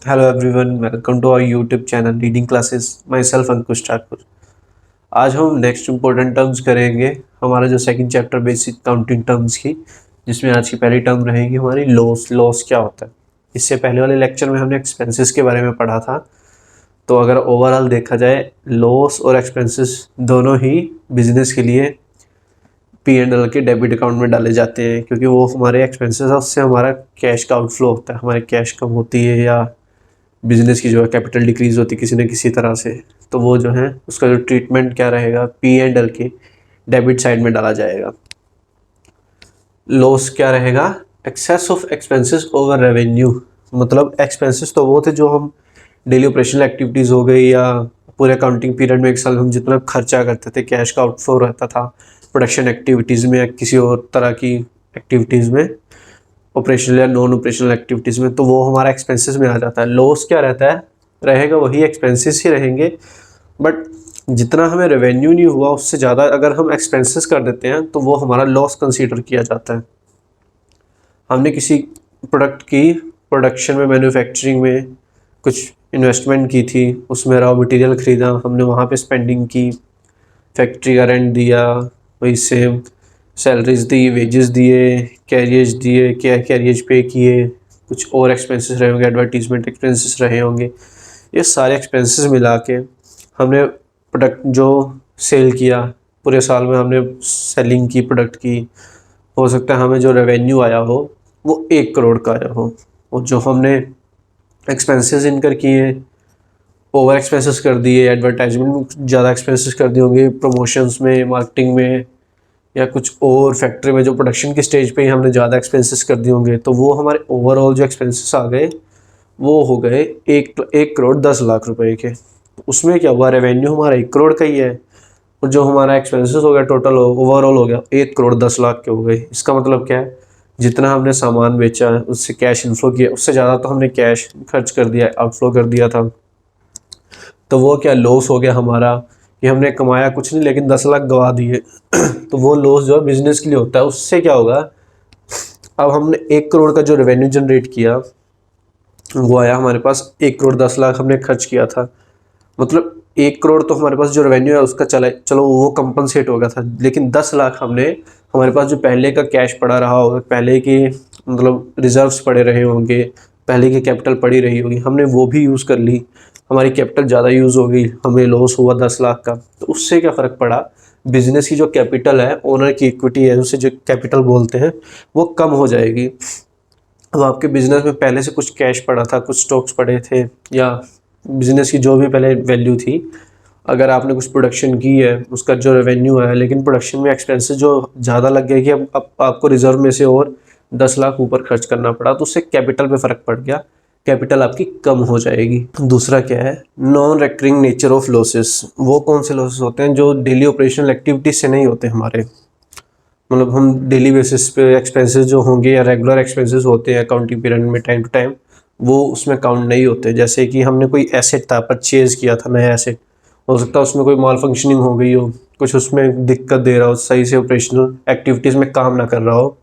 Hello everyone, welcome to our YouTube channel reading classes. Myself Ankush Thakur. आज हम next important terms करेंगे। हमारा जो second chapter basic counting terms की, जिसमें आज की पहली टर्म रहेगी हमारी लॉस। लॉस क्या होता है? इससे पहले वाले लेक्चर में हमने एक्सपेंसेस के बारे में पढ़ा था। तो अगर ओवरऑल देखा जाए, लॉस और एक्सपेंसेस दोनों ही बिजनेस के लिए P&L के डेबिट अकाउंट में डाले जाते हैं, क्योंकि वो हमारे एक्सपेंसेस है, उससे हमारा कैश का आउटफ्लो होता है, हमारी कैश कम होती है या बिजनेस की जो है कैपिटल डिक्रीज होती है किसी न किसी तरह से। तो वो जो है उसका जो ट्रीटमेंट क्या रहेगा, P&L के डेबिट साइड में डाला जाएगा। लॉस क्या रहेगा? Excess of expenses over revenue. मतलब एक्सपेंसेस तो वो थे जो हम डेली ऑपरेशनल एक्टिविटीज़ हो गई या पूरे अकाउंटिंग पीरियड में एक साल हम जितना खर्चा करते थे, कैश का आउटफ्लो रहता था प्रोडक्शन एक्टिविटीज़ में या किसी और तरह की एक्टिविटीज़ में, ऑपरेशनल या नॉन ऑपरेशनल एक्टिविटीज़ में, तो वो हमारा एक्सपेंसेस में आ जाता है। लॉस क्या रहता है? रहेगा वही एक्सपेंसेस ही रहेंगे, बट जितना हमें रेवेन्यू नहीं हुआ उससे ज़्यादा अगर हम एक्सपेंसेस कर देते हैं तो वो हमारा लॉस कंसीडर किया जाता है। हमने किसी प्रोडक्ट की प्रोडक्शन में, मैन्युफैक्चरिंग में कुछ इन्वेस्टमेंट की थी, उसमें रॉ मटेरियल ख़रीदा, हमने वहाँ पे स्पेंडिंग की, फैक्ट्री का रेंट दिया, वही सेम सैलरीज दी, वेजेस दिए, कैरियज दिए, क्या कैरियज पे किए, कुछ और एक्सपेंसेस रहे होंगे, एडवर्टीजमेंट एक्सपेंसेस रहे होंगे। ये सारे एक्सपेंसेस मिला के हमने प्रोडक्ट जो सेल किया, पूरे साल में हमने सेलिंग की प्रोडक्ट की, हो सकता है हमें जो रेवेन्यू आया हो वो 1 करोड़ का आया हो, और जो हमने एक्सपेंसेस इनकर किए, ओवर एक्सपेंसेस कर दिए, एडवर्टाइजमेंट में ज़्यादा एक्सपेंसेस कर दिए होंगे, प्रमोशंस में, मार्केटिंग में, या कुछ और फैक्ट्री में जो प्रोडक्शन की स्टेज पे ही हमने ज़्यादा एक्सपेंसेस कर दिए होंगे, तो वो हमारे ओवरऑल जो एक्सपेंसेस आ गए वो हो गए 1 करोड़ 10 लाख रुपए के। तो उसमें क्या हुआ, रेवेन्यू हमारा 1 करोड़ का ही है, और जो हमारा एक्सपेंसेस हो गया टोटल ओवरऑल हो गया 1 करोड़ 10 लाख के हो गए। इसका मतलब क्या है, जितना हमने सामान बेचा उससे कैश इनफ्लो किया, उससे ज़्यादा तो हमने कैश खर्च कर दिया, आउटफ्लो कर दिया था। तो वो क्या लॉस हो गया हमारा, कि हमने कमाया कुछ नहीं लेकिन 10 लाख गवा दिए। तो वो लॉस जो है बिजनेस के लिए होता है। उससे क्या होगा, अब हमने 1 करोड़ का जो रेवेन्यू जनरेट किया वो आया हमारे पास, 1 करोड़ 10 लाख हमने खर्च किया था, मतलब 1 करोड़ तो हमारे पास जो रेवेन्यू है उसका चलो वो कंपनसेट हो गया था, लेकिन 10 लाख हमने, हमारे पास जो पहले का कैश पड़ा रहा होगा, पहले के मतलब रिजर्व्स पड़े रहे होंगे, पहले की कैपिटल पड़ी रही होगी, हमने वो भी यूज़ कर ली, हमारी कैपिटल ज़्यादा यूज़ हो गई, हमें लॉस हुआ 10 लाख का। तो उससे क्या फ़र्क पड़ा, बिजनेस की जो कैपिटल है, ओनर की इक्विटी है, उसे जो कैपिटल बोलते हैं, वो कम हो जाएगी। अब आपके बिजनेस में पहले से कुछ कैश पड़ा था, कुछ स्टॉक्स पड़े थे, या बिजनेस की जो भी पहले वैल्यू थी, अगर आपने कुछ प्रोडक्शन की है, उसका जो रेवेन्यू है, लेकिन प्रोडक्शन में एक्सपेंसेस जो ज़्यादा लग गए कि अब आपको रिजर्व में से और 10 लाख ऊपर खर्च करना पड़ा, तो उससे कैपिटल पे फ़र्क पड़ गया, कैपिटल आपकी कम हो जाएगी। दूसरा क्या है, non recurring nature of losses. वो कौन से लॉसेस होते हैं जो डेली ऑपरेशनल एक्टिविटीज से नहीं होते हमारे, मतलब हम डेली बेसिस पे एक्सपेंसेस जो होंगे या रेगुलर एक्सपेंसेस होते हैं अकाउंटिंग पीरियड में टाइम टू टाइम, वो उसमें काउंट नहीं होते। जैसे कि हमने कोई एसेट था, परचेज किया था नया एसेट, हो सकता है उसमें कोई माल फंक्शनिंग हो गई हो, कुछ उसमें दिक्कत दे रहा हो, सही से ऑपरेशनल एक्टिविटीज़ में काम ना कर रहा हो,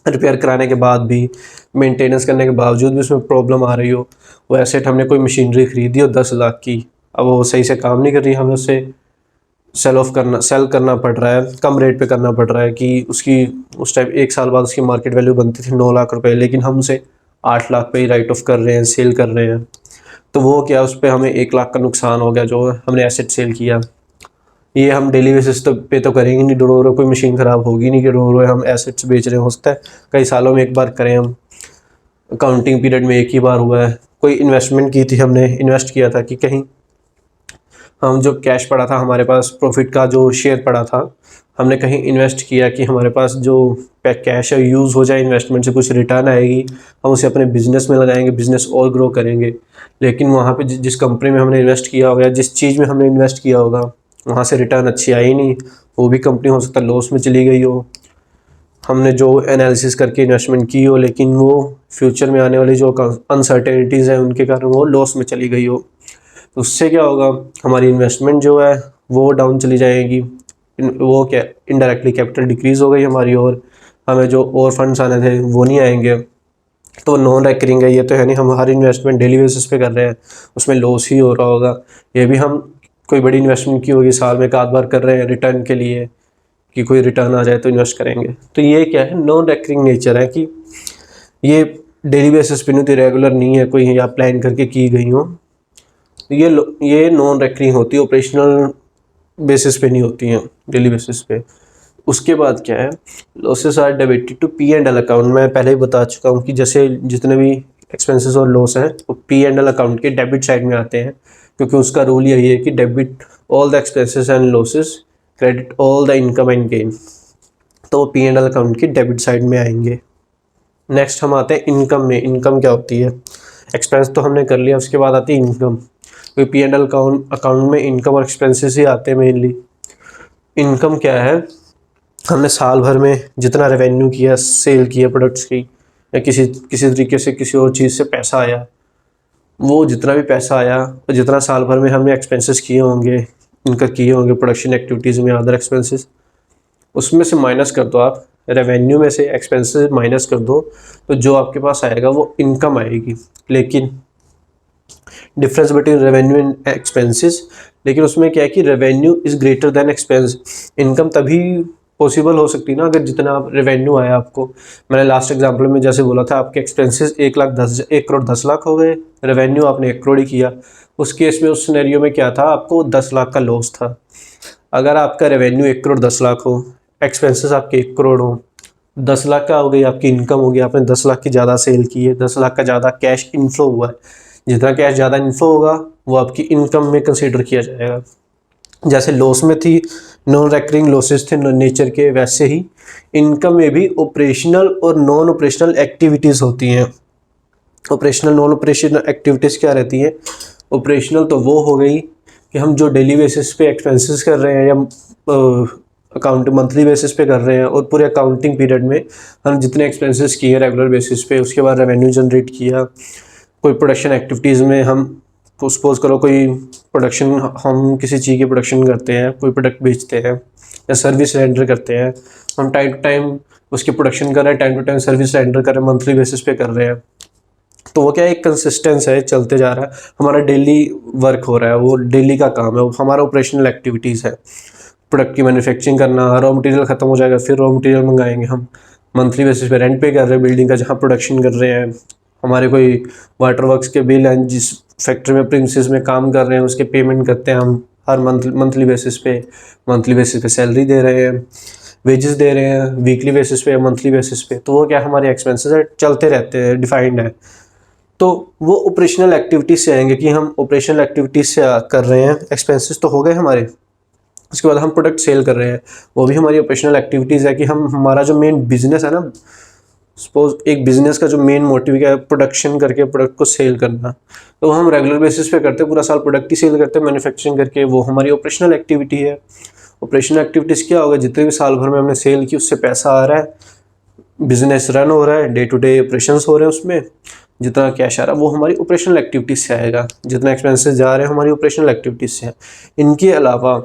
रिपेयर कराने के बाद भी, मेंटेनेंस करने के बावजूद भी उसमें प्रॉब्लम आ रही हो। वो एसेट हमने कोई मशीनरी खरीदी हो 10 लाख की, अब वो सही से काम नहीं कर रही, हमें उससे सेल करना पड़ रहा है, कम रेट पे करना पड़ रहा है, कि उसकी उस टाइम 1 साल बाद उसकी मार्केट वैल्यू बनती थी 9 लाख रुपए, लेकिन हम उसे 8 लाख पे ही राइट ऑफ कर रहे हैं, सेल कर रहे हैं। तो वो क्या, उस पर हमें 1 लाख का नुकसान हो गया जो हमने एसेट सेल किया। ये हम डेली बेसिस पे तो करेंगे नहीं, रो रो कोई मशीन ख़राब होगी नहीं कि रो रो हम एसेट्स बेच रहे हैं। हो सकता है कई सालों में एक बार करें हम, अकाउंटिंग पीरियड में एक ही बार हुआ है। कोई इन्वेस्टमेंट की थी, हमने इन्वेस्ट किया था कि कहीं हम जो कैश पड़ा था हमारे पास, प्रॉफिट का जो शेयर पड़ा था, हमने कहीं इन्वेस्ट किया कि हमारे पास जो कैश है यूज़ हो जाए, इन्वेस्टमेंट से कुछ रिटर्न आएगी, हम उसे अपने बिजनेस में लगाएंगे, बिजनेस और ग्रो करेंगे। लेकिन वहाँ पे जिस कंपनी में हमने इन्वेस्ट किया होगा, जिस चीज़ में हमने इन्वेस्ट किया होगा, वहाँ से रिटर्न अच्छी आई नहीं, वो भी कंपनी हो सकता है लॉस में चली गई हो। हमने जो एनालिसिस करके इन्वेस्टमेंट की हो, लेकिन वो फ्यूचर में आने वाली जो अनसर्टेनिटीज़ हैं उनके कारण वो लॉस में चली गई हो। तो उससे क्या होगा, हमारी इन्वेस्टमेंट जो है वो डाउन चली जाएगी, वो क्या, इनडायरेक्टली कैपिटल डिक्रीज़ हो गई हमारी, और हमें जो और फंड्स आने थे वो नहीं आएंगे। तो नॉन रेकरिंग है, ये तो है नहीं हम हर इन्वेस्टमेंट डेली बेसिस पे कर रहे हैं, उसमें लॉस ही हो रहा होगा। ये भी हम कोई बड़ी इन्वेस्टमेंट की होगी, साल में एक आध बार कर रहे हैं रिटर्न के लिए, कि कोई रिटर्न आ जाए तो इन्वेस्ट करेंगे। तो ये क्या है, नॉन रेकरिंग नेचर है कि ये डेली बेसिस पे नहीं होती, रेगुलर नहीं है कोई या प्लान करके की गई हो। ये नॉन रेकरिंग होती है, ऑपरेशनल बेसिस पे नहीं होती हैं, डेली बेसिस पे। उसके बाद क्या है, losses are debited to P and L account. मैं पहले ही बता चुका हूँ कि जैसे जितने भी एक्सपेंसेस और लॉस हैं वो पी एंड एल अकाउंट के डेबिट साइड में आते हैं, क्योंकि उसका रूल यही है कि debit all the expenses and losses, credit all the income and gain. तो वो पी एंड एल अकाउंट की डेबिट साइड में आएंगे। नेक्स्ट हम आते हैं इनकम में। इनकम क्या होती है, एक्सपेंस तो हमने कर लिया, उसके बाद आती है इनकम। क्योंकि पी एंड एल अकाउंट में इनकम और एक्सपेंसेस ही आते हैं मेनली। इनकम क्या है, हमने साल भर में जितना रेवेन्यू किया, सेल किया प्रोडक्ट्स की, या किसी तरीके से किसी और चीज़ से पैसा आया, वो जितना भी पैसा आया और जितना साल भर में हमने एक्सपेंसेस किए होंगे, इनका किए होंगे प्रोडक्शन एक्टिविटीज़ में अदर एक्सपेंसेस, उसमें से माइनस कर दो आप, रेवेन्यू में से एक्सपेंसेस माइनस कर दो, तो जो आपके पास आएगा वो इनकम आएगी। लेकिन difference between revenue and expenses, लेकिन उसमें क्या है कि revenue is greater than expense. Income तभी पॉसिबल हो सकती है ना अगर जितना आप रेवेन्यू आया आपको। मैंने लास्ट एग्जांपल में जैसे बोला था, आपके एक्सपेंसेस 1 करोड़ 10 लाख हो गए, रेवेन्यू आपने 1 करोड़ ही किया। उस केस में, उस सिनेरियो में क्या था, आपको 10 लाख का लॉस था। अगर आपका रेवेन्यू 1 करोड़ 10 लाख हो, एक्सपेंसेस आपके 1 करोड़ हो, 10 लाख का हो गई आपकी इनकम होगी, आपने 10 लाख की ज़्यादा सेल की है, 10 लाख का ज़्यादा कैश इनफ्लो हुआ है। जितना कैश ज़्यादा इनफ्लो होगा वो आपकी इनकम में कंसीडर किया जाएगा। जैसे लॉस में थी, नॉन रेकरिंग लॉसेस थे नेचर के, वैसे ही इनकम में भी ऑपरेशनल और नॉन ऑपरेशनल एक्टिविटीज़ होती हैं। ऑपरेशनल नॉन ऑपरेशनल एक्टिविटीज़ क्या रहती हैं, ऑपरेशनल तो वो हो गई कि हम जो डेली बेसिस पे एक्सपेंसेस कर रहे हैं या अकाउंट मंथली बेसिस पे कर रहे हैं, और पूरे अकाउंटिंग पीरियड में हम जितने एक्सपेंसेस किए रेगुलर बेसिस पे, उसके बाद रेवेन्यू जनरेट किया। कोई प्रोडक्शन एक्टिविटीज़ में हम तो सपोज करो कोई प्रोडक्शन, हम किसी चीज़ की प्रोडक्शन करते हैं, कोई प्रोडक्ट बेचते हैं या सर्विस रेंडर करते हैं, हम टाइम टू टाइम उसकी प्रोडक्शन कर रहे हैं, time to time service render कर रहे हैं, मंथली बेसिस पे कर रहे हैं। तो वो क्या है, एक कंसिस्टेंस है, चलते जा रहा है, हमारा डेली वर्क हो रहा है, वो डेली का काम है, वो हमारा ऑपरेशनल एक्टिविटीज़ है। प्रोडक्ट की मैन्युफैक्चरिंग करना, रॉ मटेरियल ख़त्म हो जाएगा, फिर रॉ मटेरियल मंगाएंगे हम, मंथली बेसिस पे रेंट पे कर रहे हैं बिल्डिंग का जहाँ प्रोडक्शन कर रहे हैं, हमारे कोई वाटर वर्क्स के बिल हैं, जिस फैक्ट्री में प्रिंसेस में काम कर रहे हैं उसके पेमेंट करते हैं हम हर मंथली बेसिस पे सैलरी दे रहे हैं, वेजेस दे रहे हैं वीकली बेसिस पे या मंथली बेसिस पे। तो वो क्या हमारे एक्सपेंसेस है, चलते रहते हैं, डिफाइंड है। तो वो ऑपरेशनल एक्टिविटीज़ से आएंगे कि हम ऑपरेशनल एक्टिविटीज़ से कर रहे हैं, एक्सपेंसेस तो हो गए हमारे। उसके बाद हम प्रोडक्ट सेल कर रहे हैं, वो भी हमारी ऑपरेशनल एक्टिविटीज़ है कि हम, हमारा जो मेन बिजनेस है ना, सपोज एक बिजनेस का जो मेन मोटिव क्या है, प्रोडक्शन करके प्रोडक्ट को सेल करना, तो हम रेगुलर बेसिस पे करते हैं, पूरा साल प्रोडक्ट ही सेल करते हैं मैन्युफैक्चरिंग करके, वो हमारी ऑपरेशनल एक्टिविटी है। ऑपरेशनल एक्टिविटीज़ क्या होगा, जितने भी साल भर में हमने सेल की उससे पैसा आ रहा है, बिजनेस रन हो रहा है, डे टू डे ऑपरेशंस हो रहे हैं, उसमें जितना कैश आ रहा है वो हमारी ऑपरेशनल एक्टिविटीज़ से आएगा, जितना एक्सपेंसेस जा रहे हैं हमारी ऑपरेशनल एक्टिविटीज़ से है। इनके अलावा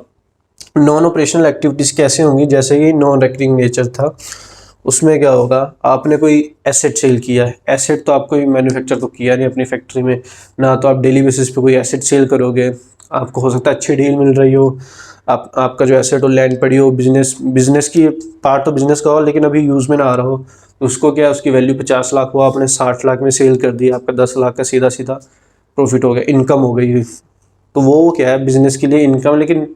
नॉन ऑपरेशनल एक्टिविटीज़ कैसे होंगी, जैसे कि नॉन रेकरिंग नेचर था, उसमें क्या होगा, आपने कोई एसेट सेल किया है, एसेट तो आपको मैन्युफैक्चर तो किया नहीं अपनी फैक्ट्री में ना, तो आप डेली बेसिस पे कोई एसेट सेल करोगे, आपको हो सकता है अच्छी डील मिल रही हो, आपका जो एसेट हो लैंड पड़ी हो, बिजनेस की पार्ट तो बिजनेस का हो लेकिन अभी यूज़ में ना आ रहा हो, तो उसको क्या, उसकी वैल्यू 50 लाख हो, आपने 60 लाख में सेल कर दिया, आपका 10 लाख का सीधा प्रॉफिट हो गया, इनकम हो गई। तो वो क्या है, बिजनेस के लिए इनकम, लेकिन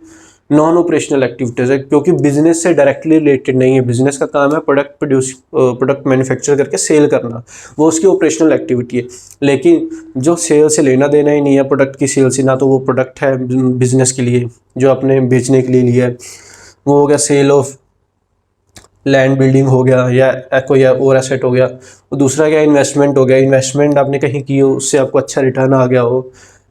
नॉन ऑपरेशनल एक्टिविटीज़ है, क्योंकि बिजनेस से डायरेक्टली रिलेटेड नहीं है। बिजनेस का काम है प्रोडक्ट मैन्युफैक्चर करके सेल करना, वो उसकी ऑपरेशनल एक्टिविटी है। लेकिन जो सेल से लेना देना ही नहीं है, प्रोडक्ट की सेल से, ना तो वो प्रोडक्ट है बिजनेस के लिए जो आपने बेचने के लिए लिया है, वो हो गया सेल ऑफ लैंड बिल्डिंग हो गया या कोई और एसेट हो गया। और दूसरा क्या, इन्वेस्टमेंट हो गया, इन्वेस्टमेंट आपने कहीं की हो, उससे आपको अच्छा रिटर्न आ गया हो।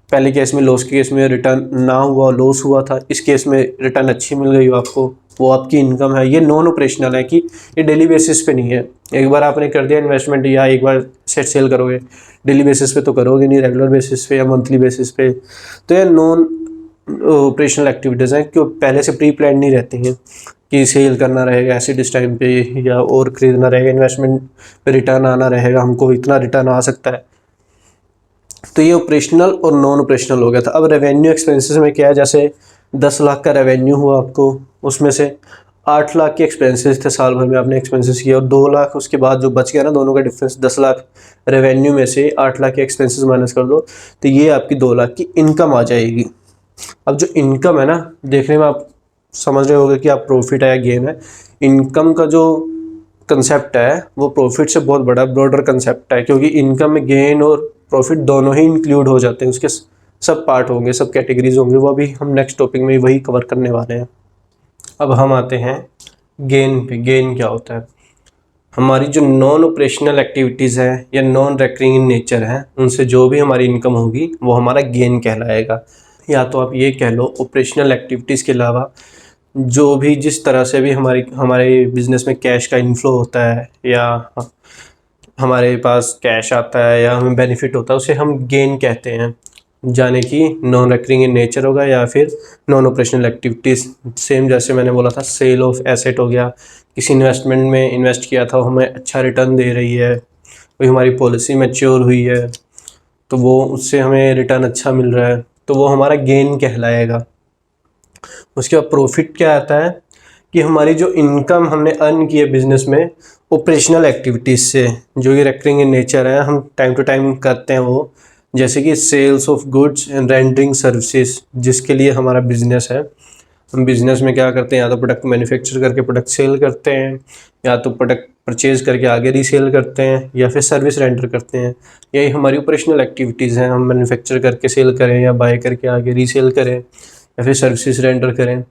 पहले केस में, लॉस के केस में रिटर्न ना हुआ, लॉस हुआ था, इस केस में रिटर्न अच्छी मिल गई हो आपको, वो आपकी इनकम है। ये नॉन ऑपरेशनल है कि ये डेली बेसिस पे नहीं है। एक बार आपने कर दिया इन्वेस्टमेंट या एक बार सेट सेल करोगे, डेली बेसिस पे तो करोगे नहीं, रेगुलर बेसिस पे या मंथली बेसिस पे। तो ये नॉन ऑपरेशनल एक्टिविटीज़ हैं क्यों पहले से प्री प्लान नहीं रहती हैं कि सेल करना रहेगा ऐसे इस टाइम पे या और ख़रीदना रहेगा, इन्वेस्टमेंट पे रिटर्न आना रहेगा, हमको इतना रिटर्न आ सकता है। तो ये ऑपरेशनल और नॉन ऑपरेशनल हो गया था। अब रेवेन्यू एक्सपेंसेस में क्या है, जैसे 10 लाख का रेवेन्यू हुआ आपको, उसमें से 8 लाख के एक्सपेंसेस थे, साल भर में आपने एक्सपेंसेस किया, और 2 लाख उसके बाद जो बच गया ना, दोनों का डिफरेंस 10 लाख रेवेन्यू में से 8 लाख के एक्सपेंसेस माइनस कर दो, तो ये आपकी 2 लाख की इनकम आ जाएगी। अब जो इनकम है ना, देखने में आप समझ रहे होंगे कि आप प्रॉफिट है या गेन है। इनकम का जो कंसेप्ट है वो प्रॉफिट से बहुत बड़ा ब्रॉडर कंसेप्ट है, क्योंकि इनकम में गेन और प्रॉफिट दोनों ही इंक्लूड हो जाते हैं, उसके सब पार्ट होंगे, सब कैटेगरीज होंगे, वो अभी हम नेक्स्ट टॉपिक में वही कवर करने वाले हैं। अब हम आते हैं गेन पे। गेन क्या होता है? हमारी जो नॉन ऑपरेशनल एक्टिविटीज़ हैं या नॉन रेकरिंग इन नेचर हैं, उनसे जो भी हमारी इनकम होगी वो हमारा गेन कहलाएगा। या तो आप ये कह लो ऑपरेशनल एक्टिविटीज़ के अलावा जो भी जिस तरह से भी हमारे बिज़नेस में कैश का इनफ्लो होता है या हमारे पास कैश आता है या हमें बेनिफिट होता है, उसे हम गेन कहते हैं, जाने कि नॉन रेकरिंग इन नेचर होगा या फिर नॉन ऑपरेशनल एक्टिविटीज़। सेम जैसे मैंने बोला था, सेल ऑफ एसेट हो गया, किसी इन्वेस्टमेंट में इन्वेस्ट किया था, हमें अच्छा रिटर्न दे रही है, कोई हमारी पॉलिसी मैच्योर हुई है तो वो उससे हमें रिटर्न अच्छा मिल रहा है, तो वो हमारा गेन कहलाएगा। उसके बाद प्रॉफिट क्या आता है कि हमारी जो इनकम हमने अर्न की है बिजनेस में ऑपरेशनल एक्टिविटीज़ से, जो ये रेकरिंग इन नेचर है, हम टाइम टू टाइम करते हैं वो, जैसे कि sales of goods and rendering services, जिसके लिए हमारा बिजनेस है। हम बिज़नेस में क्या करते हैं, या तो प्रोडक्ट मैन्युफैक्चर करके प्रोडक्ट सेल करते हैं, या तो प्रोडक्ट परचेज करके आगे रीसेल करते हैं, या फिर सर्विस रेंडर करते हैं। यही हमारी ऑपरेशनल एक्टिविटीज़ हैं, हम मैन्युफैक्चर करके सेल करें या बाय करके आगे रीसेल करें या फिर सर्विसेज रेंडर करें।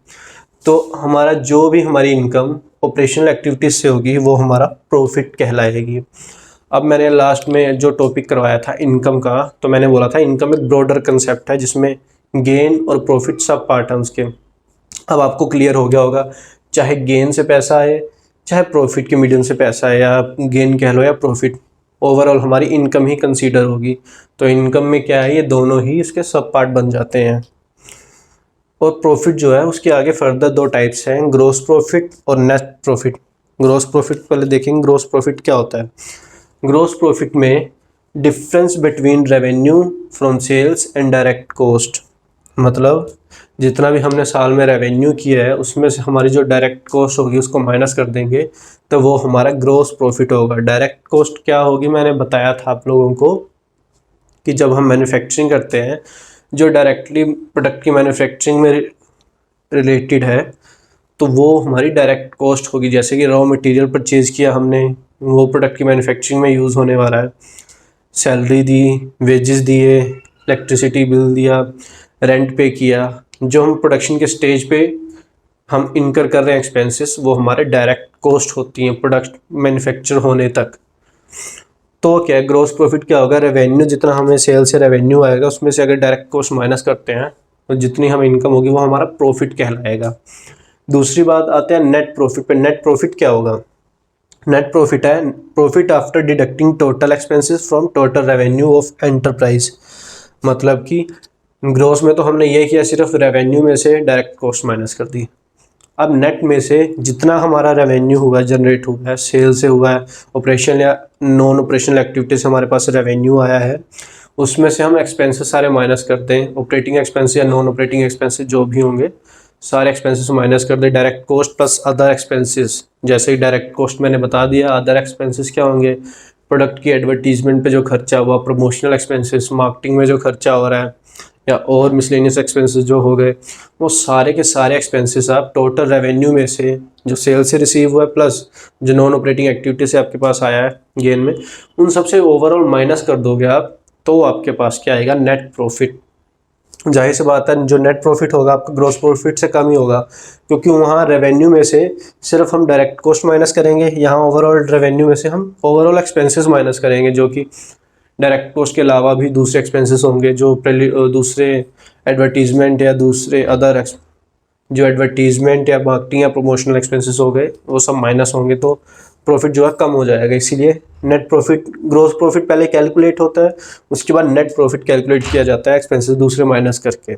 तो हमारा जो भी हमारी इनकम ऑपरेशनल एक्टिविटीज़ से होगी वो हमारा प्रॉफिट कहलाएगी। अब मैंने लास्ट में जो टॉपिक करवाया था इनकम का, तो मैंने बोला था इनकम एक ब्रॉडर कंसेप्ट है जिसमें गेन और प्रॉफिट सब पार्ट हैं उसके। अब आपको क्लियर हो गया होगा, चाहे गेन से पैसा आए चाहे प्रॉफिट के मीडियम से पैसा आए, या गेन कह लो या प्रॉफिट, ओवरऑल हमारी इनकम ही कंसीडर होगी। तो इनकम में क्या है, ये दोनों ही इसके सब पार्ट बन जाते हैं। और प्रॉफिट जो है उसके आगे फर्दर 2 टाइप्स हैं, ग्रॉस प्रॉफिट और नेट प्रॉफिट। ग्रॉस प्रॉफिट पहले देखेंगे, ग्रॉस प्रॉफिट क्या होता है। ग्रॉस प्रॉफिट में difference between revenue from sales and direct cost, मतलब जितना भी हमने साल में रेवेन्यू किया है उसमें से हमारी जो डायरेक्ट कॉस्ट होगी उसको माइनस कर देंगे, तो वो हमारा ग्रॉस प्रॉफिट होगा। डायरेक्ट कॉस्ट क्या होगी, मैंने बताया था आप लोगों को कि जब हम मैन्युफैक्चरिंग करते हैं, जो डायरेक्टली प्रोडक्ट की मैन्युफैक्चरिंग में रिलेटेड है, तो वो हमारी डायरेक्ट कॉस्ट होगी। जैसे कि रॉ मटेरियल परचेज किया हमने, वो प्रोडक्ट की मैन्युफैक्चरिंग में यूज़ होने वाला है, सैलरी दी, वेजेस दिए, इलेक्ट्रिसिटी बिल दिया, रेंट पे किया, जो हम प्रोडक्शन के स्टेज पे हम इनकर कर रहे हैं एक्सपेंसेस, वो हमारे डायरेक्ट कॉस्ट होती हैं प्रोडक्ट मैन्युफैक्चर होने तक। तो क्या है, ग्रॉस प्रॉफिट क्या होगा, रेवेन्यू जितना हमें सेल से रेवेन्यू आएगा उसमें से अगर डायरेक्ट कॉस्ट माइनस करते हैं तो जितनी हमें इनकम होगी वो हमारा प्रॉफिट कहलाएगा। दूसरी बात आते हैं नेट प्रॉफिट पे। नेट प्रॉफिट क्या होगा, नेट प्रॉफिट है profit after deducting total expenses from total revenue of enterprise. मतलब कि ग्रॉस में तो हमने ये किया, सिर्फ रेवेन्यू में से डायरेक्ट कॉस्ट माइनस कर दी। अब नेट में से जितना हमारा रेवेन्यू हुआ है, जनरेट हुआ है, सेल से हुआ है, ऑपरेशन या नॉन ऑपरेशनल एक्टिविटी से हमारे पास रेवेन्यू आया है, उसमें से हम एक्सपेंसेस सारे माइनस करते हैं। ऑपरेटिंग एक्सपेंसेस या नॉन ऑपरेटिंग एक्सपेंसेस जो भी होंगे सारे एक्सपेंसेस माइनस कर दे, direct cost plus other expenses. जैसे ही डायरेक्ट कॉस्ट मैंने बता दिया, अदर एक्सपेंसेस क्या होंगे, प्रोडक्ट की एडवर्टीजमेंट पे जो खर्चा हुआ, प्रमोशनल एक्सपेंसेस, मार्केटिंग में जो खर्चा हो रहा है, या और मिसलेनियस एक्सपेंसेस जो हो गए, वो सारे के सारे एक्सपेंसेस आप टोटल रेवेन्यू में से जो सेल से रिसीव हुआ है प्लस जो नॉन ऑपरेटिंग एक्टिविटी से आपके पास आया है गेन में, उन सबसे ओवरऑल माइनस कर दोगे आप, तो आपके पास क्या आएगा, नेट प्रॉफिट। जाहिर सी बात है जो नेट प्रॉफिट होगा आपका ग्रॉस प्रॉफिट से कम ही होगा, क्योंकि वहाँ रेवेन्यू में से सिर्फ हम डायरेक्ट कॉस्ट माइनस करेंगे, यहाँ ओवरऑल रेवेन्यू में से हम ओवरऑल एक्सपेंसेस माइनस करेंगे, जो कि डायरेक्ट कॉस्ट के अलावा भी दूसरे एक्सपेंसेस होंगे, जो दूसरे एडवर्टीजमेंट या दूसरे अदर जो एडवर्टीजमेंट या मार्केटिंग या प्रमोशनल एक्सपेंसेस हो गए, वो सब माइनस होंगे, तो प्रॉफिट जो है कम हो जाएगा। इसीलिए नेट प्रॉफिट, ग्रॉस प्रॉफिट पहले कैलकुलेट होता है, उसके बाद नेट प्रॉफिट कैलकुलेट किया जाता है एक्सपेंसेस दूसरे माइनस करके।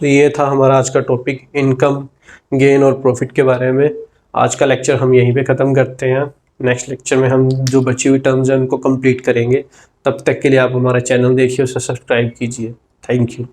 तो ये था हमारा आज का टॉपिक, इनकम, गेन और प्रॉफिट के बारे में। आज का लेक्चर हम यहीं पे ख़त्म करते हैं। नेक्स्ट लेक्चर में हम जो बची हुई टर्म्स हैं उनको कंप्लीट करेंगे। तब तक के लिए आप हमारा चैनल देखिए, उसे सब्सक्राइब कीजिए। Thank you.